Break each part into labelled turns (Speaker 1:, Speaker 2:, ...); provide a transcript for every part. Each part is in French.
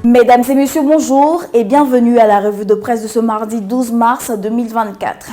Speaker 1: Mesdames et messieurs, bonjour et bienvenue à la revue de presse de ce mardi 12 mars 2024.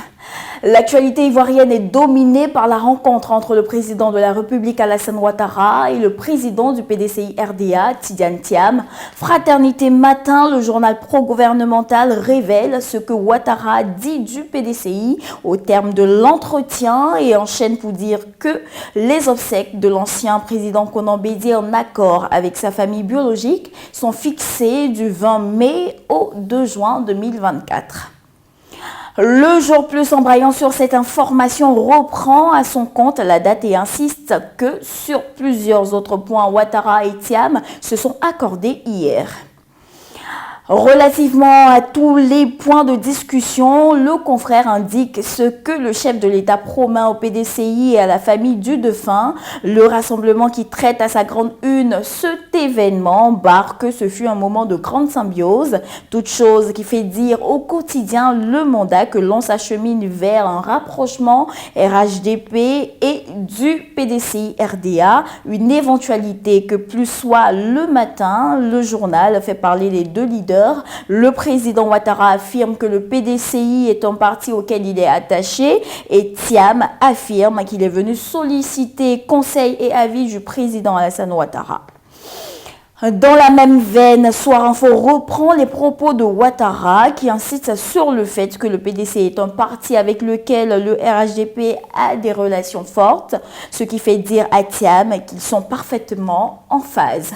Speaker 1: L'actualité ivoirienne est dominée par la rencontre entre le président de la République Alassane Ouattara et le président du PDCI RDA, Tidiane Thiam. Fraternité Matin, le journal pro-gouvernemental révèle ce que Ouattara dit du PDCI au terme de l'entretien et enchaîne pour dire que les obsèques de l'ancien président Konan Bédié en accord avec sa famille biologique sont fixées du 20 mai au 2 juin 2024. Le Jour Plus, embrayant sur cette information, reprend à son compte la date et insiste que sur plusieurs autres points, Ouattara et Thiam se sont accordés hier. Relativement à tous les points de discussion, le confrère indique ce que le chef de l'État promet au PDCI et à la famille du défunt. Le rassemblement qui traite à sa grande une cet événement barre que ce fut un moment de grande symbiose, toute chose qui fait dire au quotidien le mandat que l'on s'achemine vers un rapprochement RHDP et du PDCI RDA, une éventualité que plus soit le matin, le journal fait parler les deux leaders. Le président Ouattara affirme que le PDCI est un parti auquel il est attaché et Thiam affirme qu'il est venu solliciter conseil et avis du président Alassane Ouattara. Dans la même veine, Soir Info reprend les propos de Ouattara qui insiste sur le fait que le PDCI est un parti avec lequel le RHDP a des relations fortes, ce qui fait dire à Thiam qu'ils sont parfaitement en phase.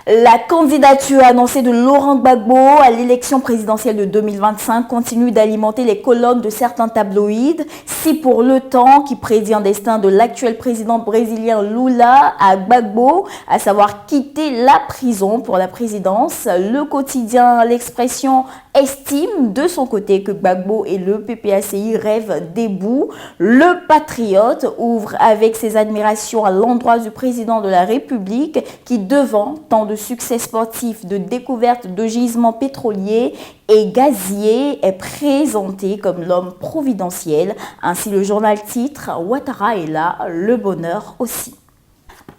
Speaker 1: La candidature annoncée de Laurent Gbagbo à l'élection présidentielle de 2025 continue d'alimenter les colonnes de certains tabloïds. Si pour Le Temps, qui prédit un destin de l'actuel président brésilien Lula à Gbagbo, à savoir quitter la prison pour la présidence, le quotidien L'Expression estime de son côté que Gbagbo et le PPACI rêvent d'ébout. Le Patriote ouvre avec ses admirations à l'endroit du président de la République qui, devant tant de succès sportif, de découverte de gisements pétroliers et gaziers, est présenté comme l'homme providentiel. Ainsi le journal titre « Ouattara est là, le bonheur aussi ».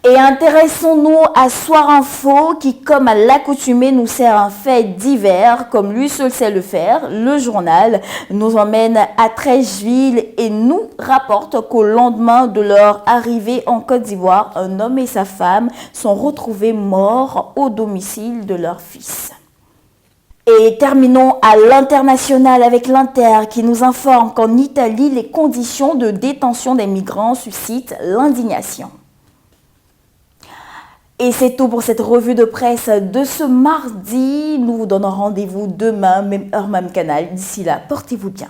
Speaker 1: Et intéressons-nous à Soir Info qui, comme à l'accoutumée, nous sert un fait divers, comme lui seul sait le faire. Le journal nous emmène à Treichville et nous rapporte qu'au lendemain de leur arrivée en Côte d'Ivoire, un homme et sa femme sont retrouvés morts au domicile de leur fils. Et terminons à l'international avec l'Inter qui nous informe qu'en Italie, les conditions de détention des migrants suscitent l'indignation. Et c'est tout pour cette revue de presse de ce mardi. Nous vous donnons rendez-vous demain, même heure, même canal. D'ici là, portez-vous bien.